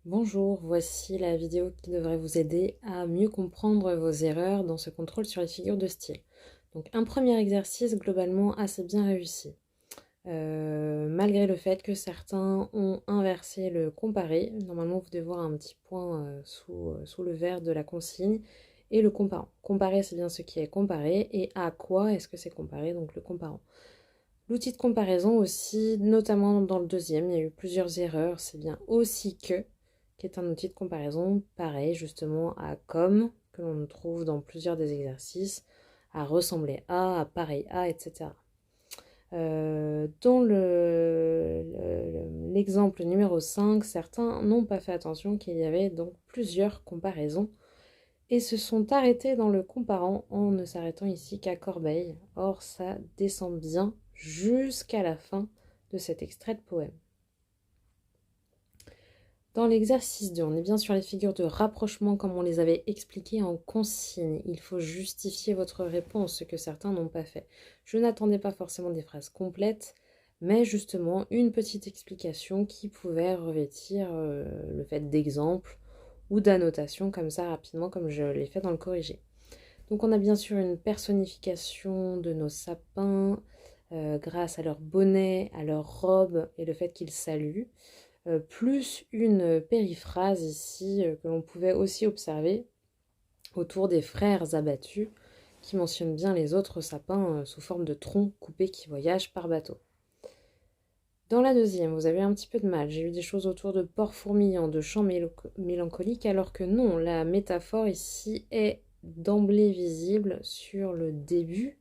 Bonjour, voici la vidéo qui devrait vous aider à mieux comprendre vos erreurs dans ce contrôle sur les figures de style. Donc un premier exercice globalement assez bien réussi. Malgré le fait que certains ont inversé le comparé, normalement vous devez voir un petit point sous le vert de la consigne, et le comparant. Comparer, c'est bien ce qui est comparé, et à quoi est-ce que c'est comparé, donc le comparant. L'outil de comparaison aussi, notamment dans le deuxième, il y a eu plusieurs erreurs, c'est bien aussi que, qui est un outil de comparaison, pareil justement à comme, que l'on trouve dans plusieurs des exercices, à ressembler à pareil à, etc. Dans l'exemple numéro 5, certains n'ont pas fait attention qu'il y avait donc plusieurs comparaisons et se sont arrêtés dans le comparant en ne s'arrêtant ici qu'à Corbeil. Or, ça descend bien jusqu'à la fin de cet extrait de poème. Dans l'exercice 2, on est bien sur les figures de rapprochement comme on les avait expliquées en consigne. Il faut justifier votre réponse, ce que certains n'ont pas fait. Je n'attendais pas forcément des phrases complètes, mais justement une petite explication qui pouvait revêtir le fait d'exemple ou d'annotation comme ça rapidement comme je l'ai fait dans le corrigé. Donc on a bien sûr une personnification de nos sapins grâce à leur bonnet, à leur robe et le fait qu'ils saluent, plus une périphrase ici que l'on pouvait aussi observer autour des frères abattus qui mentionnent bien les autres sapins sous forme de troncs coupés qui voyagent par bateau. Dans la deuxième, vous avez un petit peu de mal. J'ai eu des choses autour de porcs fourmillants, de chants mélancoliques, alors que non, la métaphore ici est d'emblée visible sur le début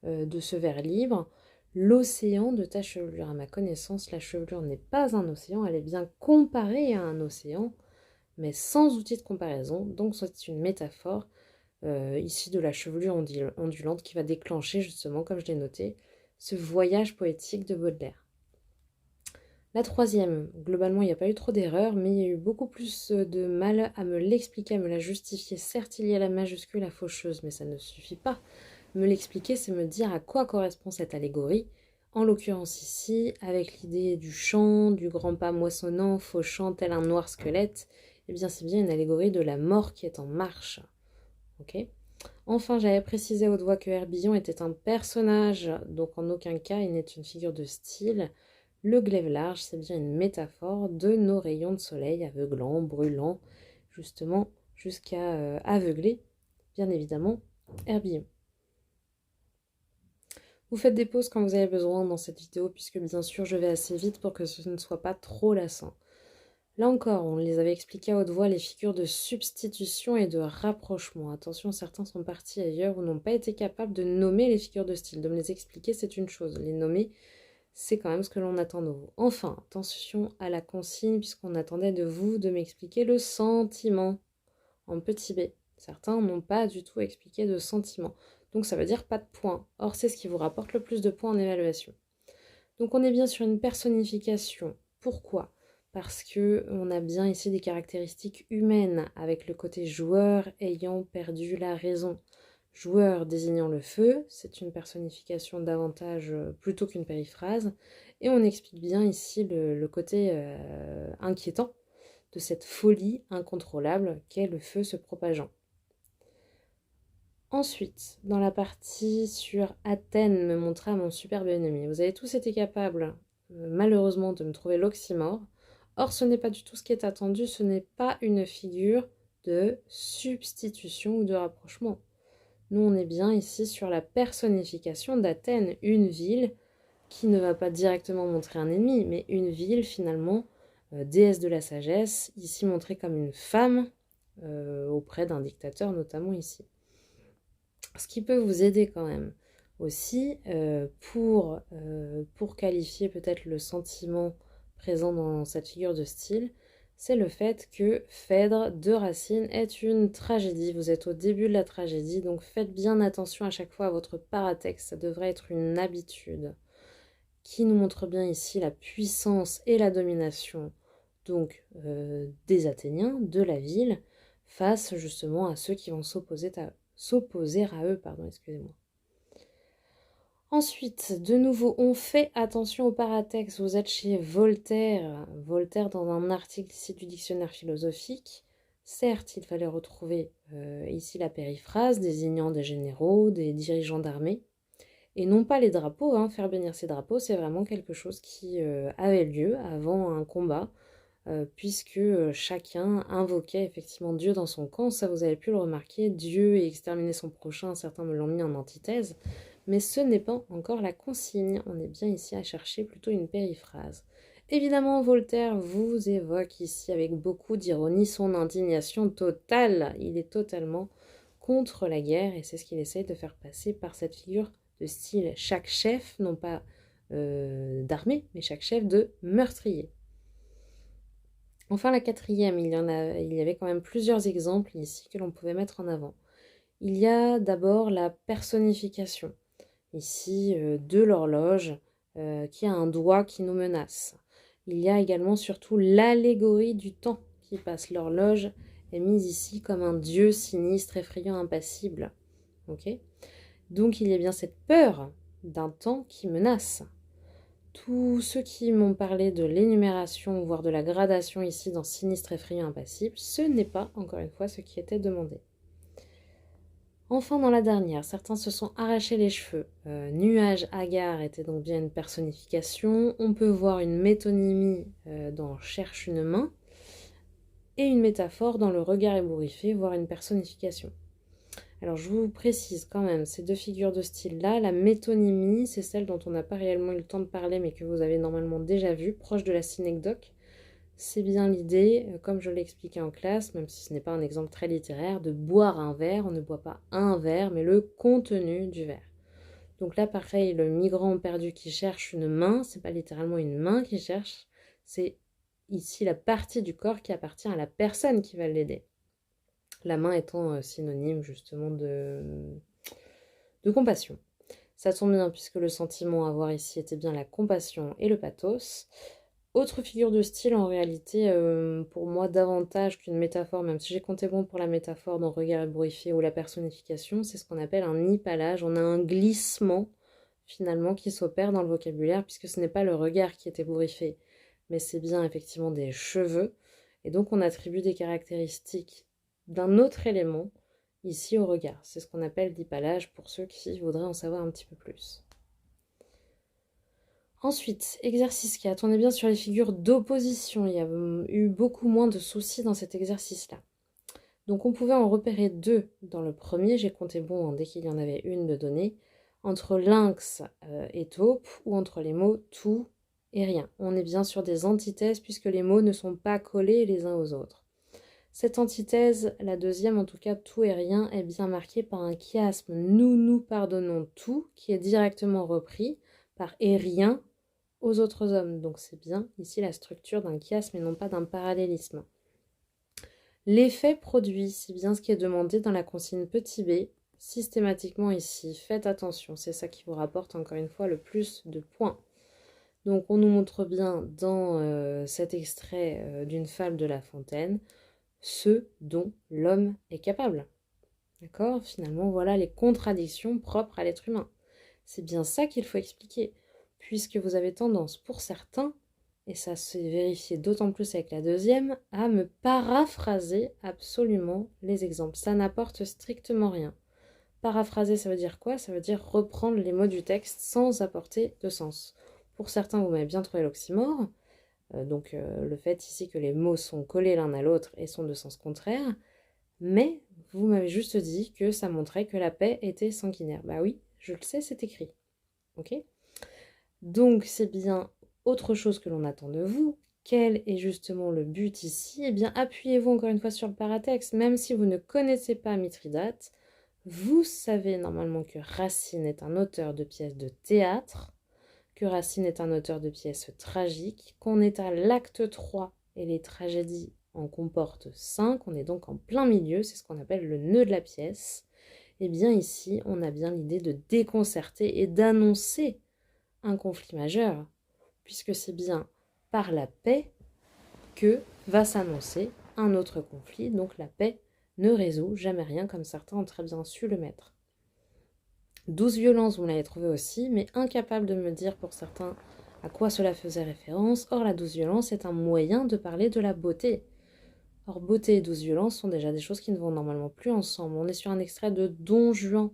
de ce vers libre. L'océan de ta chevelure. À ma connaissance, la chevelure n'est pas un océan, elle est bien comparée à un océan, mais sans outil de comparaison. Donc c'est une métaphore ici de la chevelure ondulante qui va déclencher justement, comme je l'ai noté, ce voyage poétique de Baudelaire. La troisième, globalement, il n'y a pas eu trop d'erreurs, mais il y a eu beaucoup plus de mal à me l'expliquer, à me la justifier. Certes, il y a la majuscule, la faucheuse, mais ça ne suffit pas. Me l'expliquer, c'est me dire à quoi correspond cette allégorie. En l'occurrence ici, avec l'idée du chant, du grand pas moissonnant, fauchant tel un noir squelette, eh bien c'est bien une allégorie de la mort qui est en marche. Ok. Enfin, j'avais précisé à haute voix que Herbillon était un personnage, donc en aucun cas il n'est une figure de style. Le glaive large, c'est bien une métaphore de nos rayons de soleil aveuglants, brûlants, justement jusqu'à aveugler, bien évidemment, Herbillon. Vous faites des pauses quand vous avez besoin dans cette vidéo, puisque bien sûr je vais assez vite pour que ce ne soit pas trop lassant. Là encore, on les avait expliqués à haute voix, les figures de substitution et de rapprochement. Attention, certains sont partis ailleurs ou n'ont pas été capables de nommer les figures de style. De me les expliquer, c'est une chose. Les nommer, c'est quand même ce que l'on attend de vous. Enfin, attention à la consigne, puisqu'on attendait de vous de m'expliquer le sentiment en petit b. Certains n'ont pas du tout expliqué de sentiment. Donc ça veut dire pas de points. Or, c'est ce qui vous rapporte le plus de points en évaluation. Donc on est bien sur une personnification. Pourquoi ? Parce que on a bien ici des caractéristiques humaines, avec le côté joueur ayant perdu la raison. Joueur désignant le feu, c'est une personnification davantage plutôt qu'une périphrase. Et on explique bien ici le côté inquiétant de cette folie incontrôlable qu'est le feu se propageant. Ensuite, dans la partie sur Athènes me montrer mon superbe ennemi, vous avez tous été capables, malheureusement, de me trouver l'oxymore. Or, ce n'est pas du tout ce qui est attendu, ce n'est pas une figure de substitution ou de rapprochement. Nous, on est bien ici sur la personnification d'Athènes, une ville qui ne va pas directement montrer un ennemi, mais une ville finalement, déesse de la sagesse, ici montrée comme une femme auprès d'un dictateur notamment ici. Ce qui peut vous aider quand même aussi pour qualifier peut-être le sentiment présent dans cette figure de style, c'est le fait que Phèdre de Racine est une tragédie. Vous êtes au début de la tragédie, donc faites bien attention à chaque fois à votre paratexte, ça devrait être une habitude qui nous montre bien ici la puissance et la domination donc des Athéniens, de la ville, face justement à ceux qui vont s'opposer à eux. Excusez-moi. Ensuite, de nouveau, on fait attention au paratexte. Vous êtes chez Voltaire. Voltaire, dans un article ici du dictionnaire philosophique, certes, il fallait retrouver ici la périphrase désignant des généraux, des dirigeants d'armée, et non pas les drapeaux. Faire bénir ces drapeaux, c'est vraiment quelque chose qui avait lieu avant un combat, puisque chacun invoquait effectivement Dieu dans son camp. Ça, vous avez pu le remarquer, Dieu et exterminer son prochain, certains me l'ont mis en antithèse. Mais ce n'est pas encore la consigne, on est bien ici à chercher plutôt une périphrase. Évidemment, Voltaire vous évoque ici avec beaucoup d'ironie son indignation totale. Il est totalement contre la guerre et c'est ce qu'il essaye de faire passer par cette figure de style chaque chef, non pas d'armée, mais chaque chef de meurtrier. Enfin, la quatrième, il y avait quand même plusieurs exemples ici que l'on pouvait mettre en avant. Il y a d'abord la personnification. Ici, de l'horloge qui a un doigt qui nous menace. Il y a également surtout l'allégorie du temps qui passe. L'horloge est mise ici comme un dieu sinistre, effrayant, impassible. Okay, donc il y a bien cette peur d'un temps qui menace. Tous ceux qui m'ont parlé de l'énumération, voire de la gradation ici dans sinistre, effrayant, impassible, ce n'est pas, encore une fois, ce qui était demandé. Enfin, dans la dernière, certains se sont arrachés les cheveux. Nuage hagard était donc bien une personnification. On peut voir une métonymie dans cherche une main et une métaphore dans le regard ébouriffé, voire une personnification. Alors je vous précise quand même, ces deux figures de style-là, la métonymie, c'est celle dont on n'a pas réellement eu le temps de parler, mais que vous avez normalement déjà vue, proche de la synecdoque. C'est bien l'idée, comme je l'ai expliqué en classe, même si ce n'est pas un exemple très littéraire, de boire un verre. On ne boit pas un verre, mais le contenu du verre. Donc là, pareil, le migrant perdu qui cherche une main, c'est pas littéralement une main qu'il cherche, c'est ici la partie du corps qui appartient à la personne qui va l'aider. La main étant synonyme justement de compassion. Ça tombe bien puisque le sentiment à avoir ici était bien la compassion et le pathos. Autre figure de style, en réalité, pour moi, davantage qu'une métaphore, même si j'ai compté bon pour la métaphore dans Regard ébouriffé ou la personnification, c'est ce qu'on appelle un hypalage. On a un glissement, finalement, qui s'opère dans le vocabulaire, puisque ce n'est pas le regard qui est ébouriffé, mais c'est bien effectivement des cheveux. Et donc, on attribue des caractéristiques d'un autre élément, ici au regard. C'est ce qu'on appelle l'hypalage, pour ceux qui voudraient en savoir un petit peu plus. Ensuite, exercice 4, on est bien sur les figures d'opposition. Il y a eu beaucoup moins de soucis dans cet exercice-là. Donc on pouvait en repérer deux dans le premier, j'ai compté bon dès qu'il y en avait une de donnée, entre lynx et taupe, ou entre les mots tout et rien. On est bien sur des antithèses puisque les mots ne sont pas collés les uns aux autres. Cette antithèse, la deuxième en tout cas, tout et rien, est bien marquée par un chiasme. Nous pardonnons tout, qui est directement repris par et rien aux autres hommes. Donc c'est bien ici la structure d'un chiasme et non pas d'un parallélisme. L'effet produit, c'est bien ce qui est demandé dans la consigne petit b, systématiquement ici. Faites attention, c'est ça qui vous rapporte encore une fois le plus de points. Donc on nous montre bien dans cet extrait d'une fable de La Fontaine ce dont l'homme est capable. D'accord ? Finalement, voilà les contradictions propres à l'être humain. C'est bien ça qu'il faut expliquer, puisque vous avez tendance, pour certains, et ça s'est vérifié d'autant plus avec la deuxième, à me paraphraser absolument les exemples. Ça n'apporte strictement rien. Paraphraser, ça veut dire quoi ? Ça veut dire reprendre les mots du texte sans apporter de sens. Pour certains, vous m'avez bien trouvé l'oxymore, donc le fait ici que les mots sont collés l'un à l'autre et sont de sens contraire, mais vous m'avez juste dit que ça montrait que la paix était sanguinaire. Bah oui, je le sais, c'est écrit. Ok ? Donc c'est bien autre chose que l'on attend de vous. Quel est justement le but ici ? Eh bien, appuyez-vous encore une fois sur le paratexte. Même si vous ne connaissez pas Mithridate, vous savez normalement que Racine est un auteur de pièces de théâtre, que Racine est un auteur de pièces tragiques, qu'on est à l'acte 3 et les tragédies en comportent 5, on est donc en plein milieu, c'est ce qu'on appelle le nœud de la pièce. Et bien ici, on a bien l'idée de déconcerter et d'annoncer un conflit majeur, puisque c'est bien par la paix que va s'annoncer un autre conflit, donc la paix ne résout jamais rien, comme certains ont très bien su le mettre. Douce violence, vous l'avez trouvé aussi, mais incapable de me dire pour certains à quoi cela faisait référence. Or, la douce violence est un moyen de parler de la beauté. Or, beauté et douce violence sont déjà des choses qui ne vont normalement plus ensemble. On est sur un extrait de Don Juan.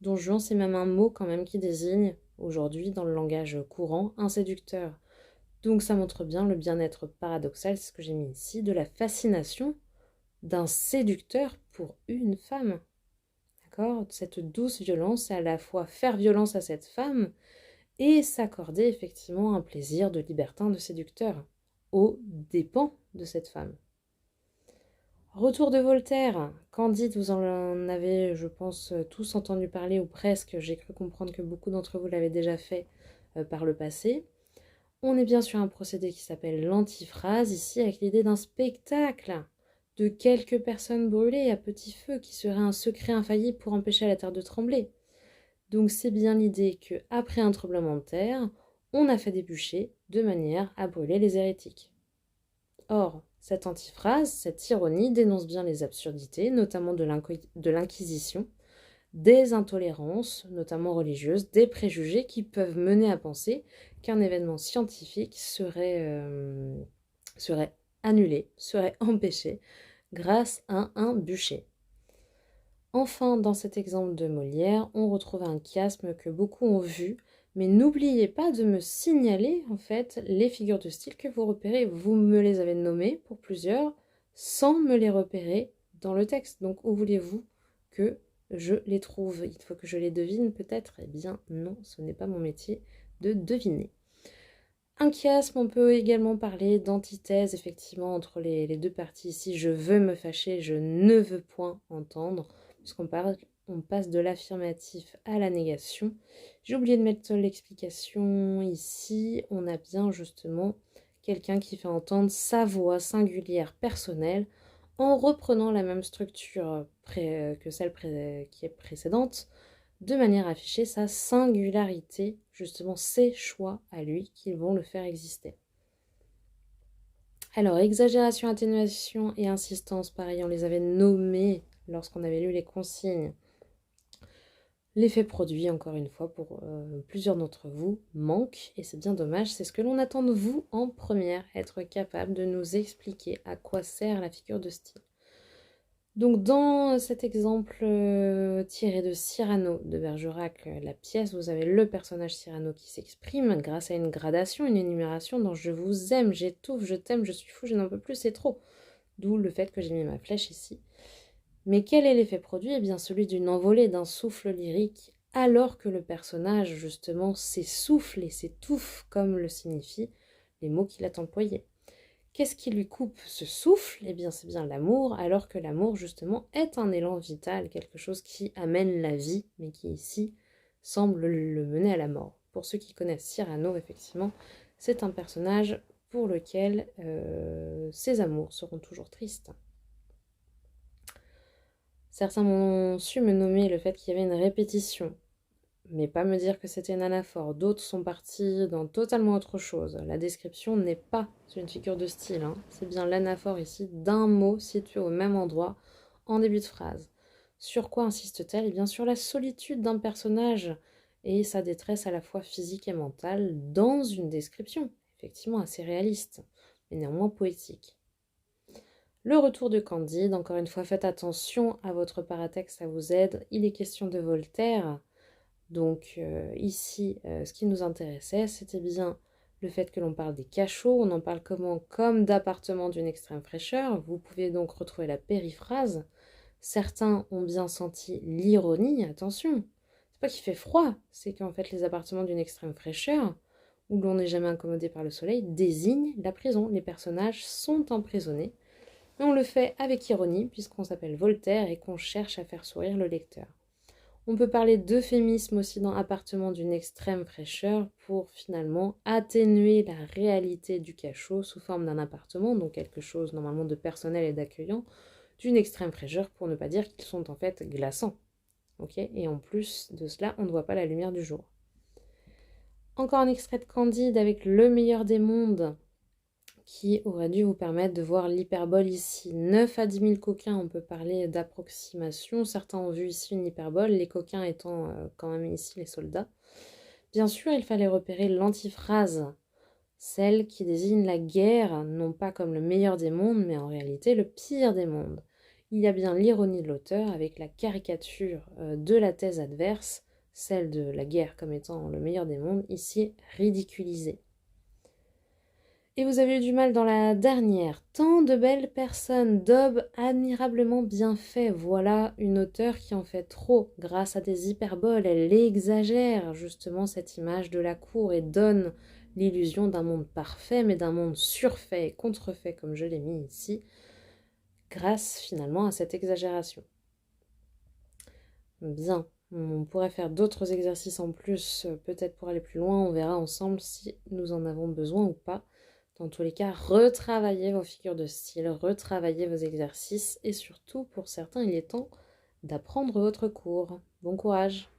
Don Juan, c'est même un mot quand même qui désigne, aujourd'hui, dans le langage courant, un séducteur. Donc ça montre bien le bien-être paradoxal, c'est ce que j'ai mis ici, de la fascination d'un séducteur pour une femme. D'accord? Cette douce violence, c'est à la fois faire violence à cette femme et s'accorder effectivement un plaisir de libertin, de séducteur, aux dépens de cette femme. Retour de Voltaire. Candide, vous en avez, je pense, tous entendu parler, ou presque. J'ai cru comprendre que beaucoup d'entre vous l'avaient déjà fait par le passé. On est bien sur un procédé qui s'appelle l'antiphrase, ici avec l'idée d'un spectacle de quelques personnes brûlées à petit feu qui serait un secret infaillible pour empêcher la terre de trembler. Donc c'est bien l'idée que après un tremblement de terre, on a fait des bûchers de manière à brûler les hérétiques. Or, cette antiphrase, cette ironie dénonce bien les absurdités, notamment de l'Inquisition, des intolérances, notamment religieuses, des préjugés qui peuvent mener à penser qu'un événement scientifique serait annulé, serait empêché grâce à un bûcher. Enfin, dans cet exemple de Molière, on retrouve un chiasme que beaucoup ont vu, mais n'oubliez pas de me signaler en fait les figures de style que vous repérez. Vous me les avez nommées pour plusieurs sans me les repérer dans le texte. Donc où voulez-vous que je les trouve? Il faut que je les devine peut-être? Eh bien non, ce n'est pas mon métier de deviner. Un chiasme, on peut également parler d'antithèse effectivement entre les deux parties. Ici, je veux me fâcher, je ne veux point entendre, puisqu'on passe de l'affirmatif à la négation. J'ai oublié de mettre l'explication ici. On a bien justement quelqu'un qui fait entendre sa voix singulière personnelle en reprenant la même structure que celle qui est précédente, de manière à afficher sa singularité, justement ses choix à lui qui vont le faire exister. Alors, exagération, atténuation et insistance, pareil, on les avait nommés lorsqu'on avait lu les consignes. L'effet produit, encore une fois, pour plusieurs d'entre vous, manque, et c'est bien dommage, c'est ce que l'on attend de vous en première, être capable de nous expliquer à quoi sert la figure de style. Donc dans cet exemple tiré de Cyrano de Bergerac, la pièce, vous avez le personnage Cyrano qui s'exprime grâce à une gradation, une énumération dans je vous aime, j'étouffe, je t'aime, je suis fou, je n'en peux plus, c'est trop. D'où le fait que j'ai mis ma flèche ici. Mais quel est l'effet produit? Eh bien celui d'une envolée, d'un souffle lyrique, alors que le personnage justement s'essouffle et s'étouffe comme le signifient les mots qu'il a employés. Qu'est-ce qui lui coupe ce souffle? Eh bien, c'est bien l'amour, alors que l'amour, justement, est un élan vital, quelque chose qui amène la vie, mais qui ici semble le mener à la mort. Pour ceux qui connaissent Cyrano, effectivement, c'est un personnage pour lequel ses amours seront toujours tristes. Certains m'ont su me nommer le fait qu'il y avait une répétition, mais pas me dire que c'était une anaphore. D'autres sont partis dans totalement autre chose. La description n'est pas une figure de style, hein. C'est bien l'anaphore ici d'un mot situé au même endroit en début de phrase. Sur quoi insiste-t-elle? Eh bien sur la solitude d'un personnage et sa détresse à la fois physique et mentale dans une description, effectivement assez réaliste, mais néanmoins poétique. Le retour de Candide, encore une fois, faites attention à votre paratexte, ça vous aide. Il est question de Voltaire. Donc ici, ce qui nous intéressait, c'était bien le fait que l'on parle des cachots. On en parle comment? Comme d'appartements d'une extrême fraîcheur. Vous pouvez donc retrouver la périphrase. Certains ont bien senti l'ironie. Attention, c'est pas qu'il fait froid, c'est qu'en fait les appartements d'une extrême fraîcheur, où l'on n'est jamais incommodé par le soleil, désignent la prison. Les personnages sont emprisonnés. Mais on le fait avec ironie, puisqu'on s'appelle Voltaire et qu'on cherche à faire sourire le lecteur. On peut parler d'euphémisme aussi dans appartement d'une extrême fraîcheur pour finalement atténuer la réalité du cachot sous forme d'un appartement, donc quelque chose normalement de personnel et d'accueillant, d'une extrême fraîcheur pour ne pas dire qu'ils sont en fait glaçants. Okay, et en plus de cela, on ne voit pas la lumière du jour. Encore un extrait de Candide avec le meilleur des mondes. qui aurait dû vous permettre de voir l'hyperbole ici. 9 à 10 000 coquins, on peut parler d'approximation. Certains ont vu ici une hyperbole, les coquins étant quand même ici les soldats. Bien sûr, il fallait repérer l'antiphrase, celle qui désigne la guerre, non pas comme le meilleur des mondes, mais en réalité le pire des mondes. Il y a bien l'ironie de l'auteur avec la caricature de la thèse adverse, celle de la guerre comme étant le meilleur des mondes, ici ridiculisée. Et vous avez eu du mal dans la dernière. Tant de belles personnes, d'aube admirablement bien fait. Voilà une auteure qui en fait trop. Grâce à des hyperboles, elle exagère justement cette image de la cour et donne l'illusion d'un monde parfait, mais d'un monde surfait et contrefait, comme je l'ai mis ici, grâce finalement à cette exagération. Bien, on pourrait faire d'autres exercices en plus, peut-être pour aller plus loin. On verra ensemble si nous en avons besoin ou pas. Dans tous les cas, retravaillez vos figures de style, retravaillez vos exercices et surtout, pour certains, il est temps d'apprendre votre cours. Bon courage!